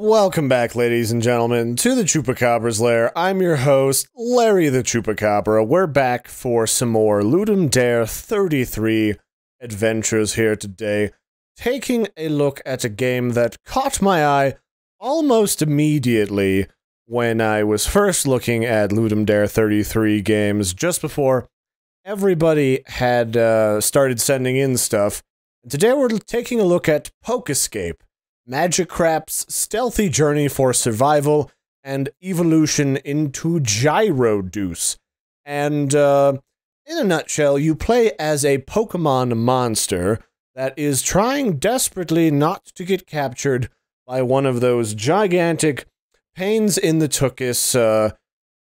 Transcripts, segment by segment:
Welcome back, ladies and gentlemen, to the Chupacabra's Lair. I'm your host, Larry the Chupacabra. We're back for some more Ludum Dare 33 adventures here today, taking a look at a game that caught my eye almost immediately when I was first looking at Ludum Dare 33 games, just before everybody had started sending in stuff. And today we're taking a look at PokEscape, Magicrap's stealthy journey for survival and evolution into Gyrodeuce. And, in a nutshell, you play as a Pokemon monster that is trying desperately not to get captured by one of those gigantic pains-in-the-tuchus,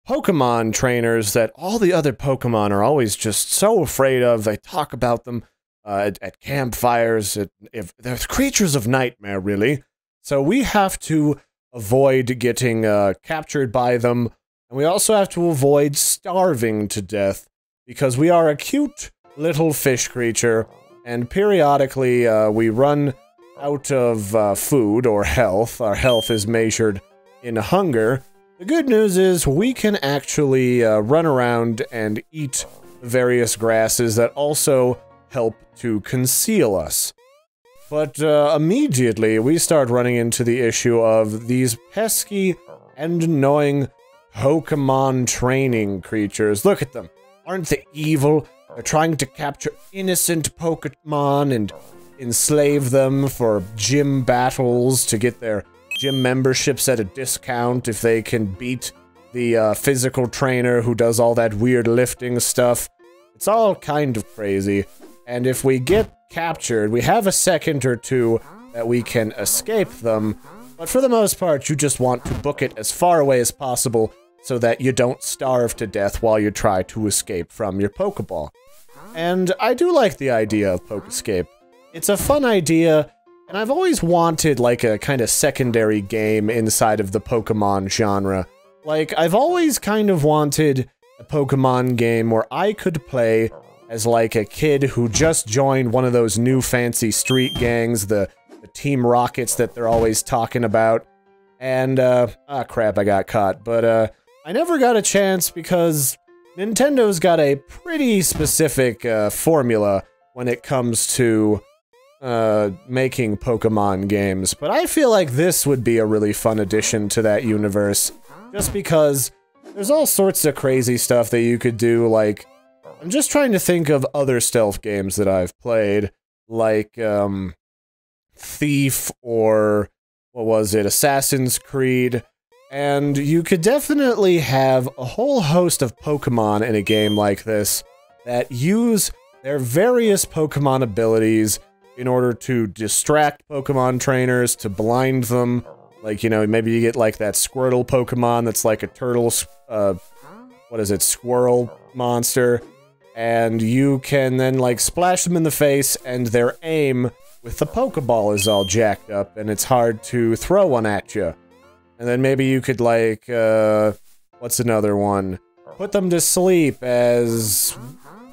Pokemon trainers that all the other Pokemon are always just so afraid of. They talk about them at campfires. If they're creatures of nightmare, really. So we have to avoid getting captured by them, and we also have to avoid starving to death, because we are a cute little fish creature, and periodically we run out of food or health. Our health is measured in hunger. The good news is we can actually run around and eat various grasses that also help to conceal us. But immediately we start running into the issue of these pesky and annoying Pokemon training creatures. Look at them. Aren't they evil? They're trying to capture innocent Pokemon and enslave them for gym battles to get their gym memberships at a discount if they can beat the physical trainer who does all that weird lifting stuff. It's all kind of crazy. And if we get captured, we have a second or two that we can escape them, but for the most part, you just want to book it as far away as possible so that you don't starve to death while you try to escape from your Pokeball. And I do like the idea of PokEscape. It's a fun idea, and I've always wanted, like, a kind of secondary game inside of the Pokemon genre. Like, I've always kind of wanted a Pokemon game where I could play as, like, a kid who just joined one of those new fancy street gangs, the Team Rockets that they're always talking about. And, crap, I got caught. But, I never got a chance because Nintendo's got a pretty specific, formula when it comes to, making Pokemon games. But I feel like this would be a really fun addition to that universe, just because there's all sorts of crazy stuff that you could do, like, I'm just trying to think of other stealth games that I've played, like, Thief, or, what was it, Assassin's Creed, and you could definitely have a whole host of Pokemon in a game like this that use their various Pokemon abilities in order to distract Pokemon trainers, to blind them. Like, you know, maybe you get, like, that Squirtle Pokemon that's like a turtle, what is it, squirrel monster. And you can then, like, splash them in the face, and their aim with the Pokeball is all jacked up, and it's hard to throw one at you. And then maybe you could, like, what's another one? Put them to sleep as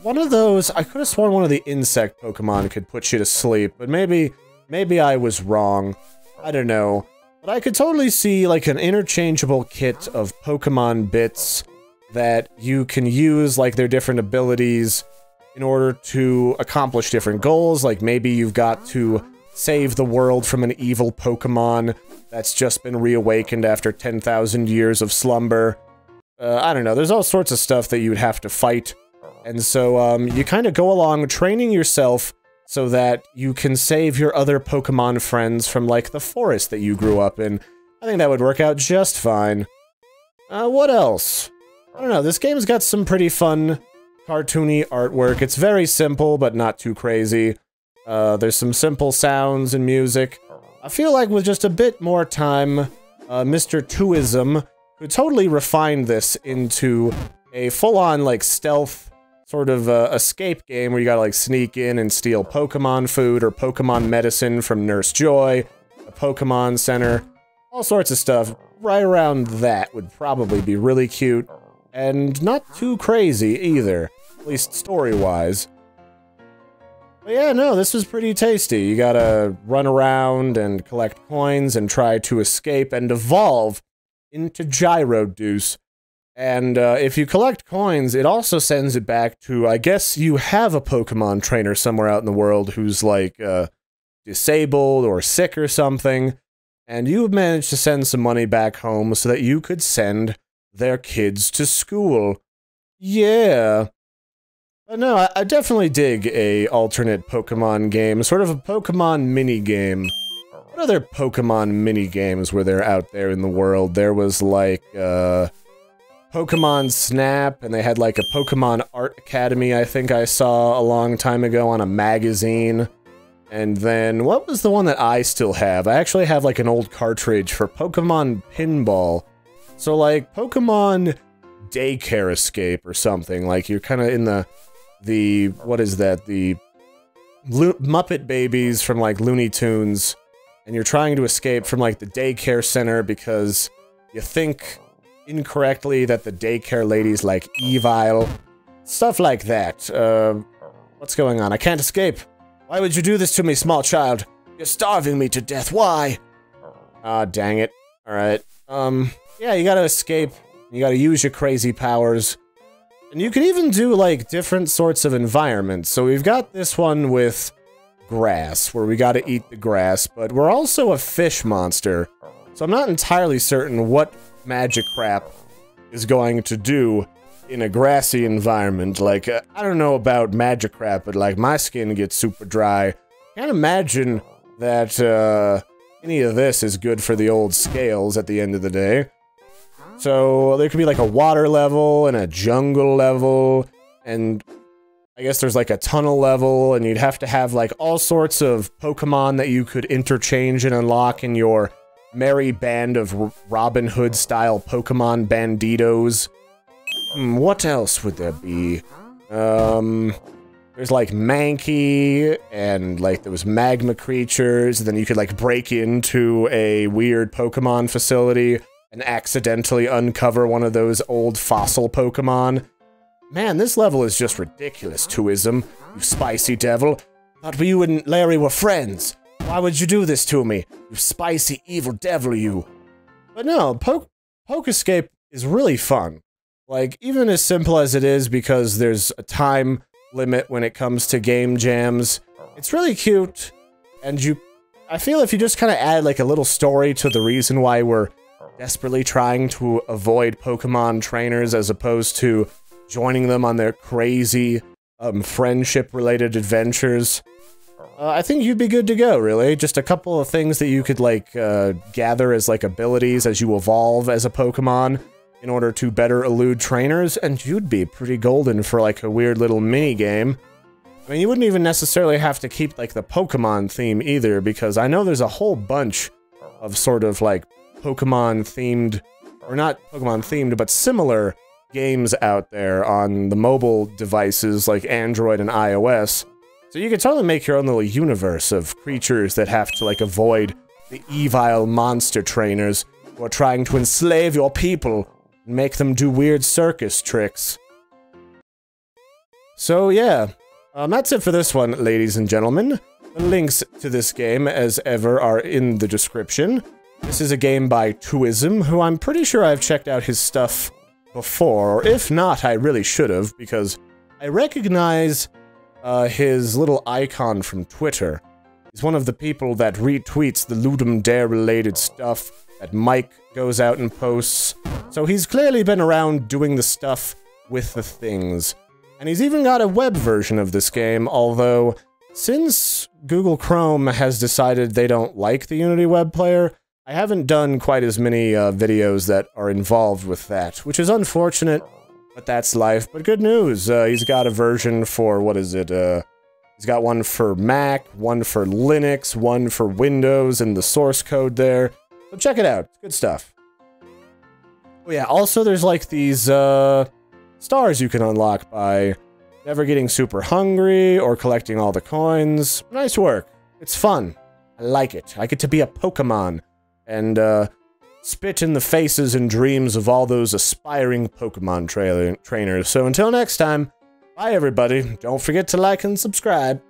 one of those. I could have sworn one of the insect Pokemon could put you to sleep, but maybe I was wrong. I don't know. But I could totally see, like, an interchangeable kit of Pokemon bits that you can use, like, their different abilities in order to accomplish different goals. Like, maybe you've got to save the world from an evil Pokemon that's just been reawakened after 10,000 years of slumber. I don't know, there's all sorts of stuff that you'd have to fight. And so, you kind of go along training yourself so that you can save your other Pokemon friends from, like, the forest that you grew up in. I think that would work out just fine. What else? I don't know, this game's got some pretty fun, cartoony artwork. It's very simple, but not too crazy. There's some simple sounds and music. I feel like with just a bit more time, Mr. Tuism could totally refine this into a full-on, like, stealth sort of escape game where you gotta, like, sneak in and steal Pokemon food or Pokemon medicine from Nurse Joy, a Pokemon Center, all sorts of stuff. Right around that would probably be really cute. And not too crazy, either. At least story-wise. But yeah, no, this was pretty tasty. You gotta run around and collect coins and try to escape and evolve into Gyrodeuce. And if you collect coins, it also sends it back to, I guess you have a Pokemon trainer somewhere out in the world who's like disabled or sick or something, and you've managed to send some money back home so that you could send their kids to school. Yeah. But no, I definitely dig a alternate Pokemon game, sort of a Pokemon mini-game. What other Pokemon mini-games were there out there in the world? There was, like, Pokemon Snap, and they had, like, a Pokemon Art Academy I think I saw a long time ago on a magazine. And then, what was the one that I still have? I actually have, like, an old cartridge for Pokemon Pinball. So, like, Pokemon Daycare Escape or something. Like, you're kind of in the what is that? The Muppet Babies from, like, Looney Tunes. And you're trying to escape from, like, the daycare center because you think incorrectly that the daycare lady's, like, evil. Stuff like that. What's going on? I can't escape. Why would you do this to me, small child? You're starving me to death. Why? Ah, dang it. Alright. Yeah, you gotta escape. You gotta use your crazy powers. And you can even do, like, different sorts of environments. So we've got this one with grass, where we gotta eat the grass, but we're also a fish monster. So I'm not entirely certain what Magicrap is going to do in a grassy environment. Like, I don't know about Magicrap, but, like, my skin gets super dry. Can't imagine that, any of this is good for the old scales at the end of the day. So, there could be, like, a water level, and a jungle level, and I guess there's, like, a tunnel level, and you'd have to have, like, all sorts of Pokemon that you could interchange and unlock in your merry band of Robin Hood-style Pokemon banditos. What else would there be? There's, like, Mankey, and, like, there was magma creatures, and then you could, like, break into a weird Pokemon facility and accidentally uncover one of those old fossil Pokemon. Man, this level is just ridiculous, Tuism, you spicy devil. Thought you and Larry were friends. Why would you do this to me? You spicy evil devil, you. But no, PokEscape is really fun. Like, even as simple as it is, because there's a time limit when it comes to game jams, it's really cute, and I feel if you just kind of add, like, a little story to the reason why we're desperately trying to avoid Pokemon trainers as opposed to joining them on their crazy, friendship-related adventures, I think you'd be good to go, really. Just a couple of things that you could, like, gather as, like, abilities as you evolve as a Pokemon in order to better elude trainers, and you'd be pretty golden for, like, a weird little mini-game. I mean, you wouldn't even necessarily have to keep, like, the Pokemon theme either, because I know there's a whole bunch of sort of, like, Pokemon-themed, or not Pokemon-themed, but similar games out there on the mobile devices like Android and iOS. So you could totally make your own little universe of creatures that have to, like, avoid the evil monster trainers who are trying to enslave your people and make them do weird circus tricks. So yeah, that's it for this one, ladies and gentlemen. The links to this game, as ever, are in the description. This is a game by Tuism, who I'm pretty sure I've checked out his stuff before, or if not, I really should have, because I recognize his little icon from Twitter. He's one of the people that retweets the Ludum Dare-related stuff that Mike goes out and posts, so he's clearly been around doing the stuff with the things. And he's even got a web version of this game, although, since Google Chrome has decided they don't like the Unity web player, I haven't done quite as many videos that are involved with that, which is unfortunate, but that's life. But good news, he's got a version for, what is it, he's got one for Mac, one for Linux, one for Windows, and the source code there. So check it out, it's good stuff. Oh yeah, also there's like these, stars you can unlock by never getting super hungry or collecting all the coins. Nice work. It's fun. I like it. I get to be a Pokemon and spit in the faces and dreams of all those aspiring Pokemon trainers. So until next time, bye everybody. Don't forget to like and subscribe.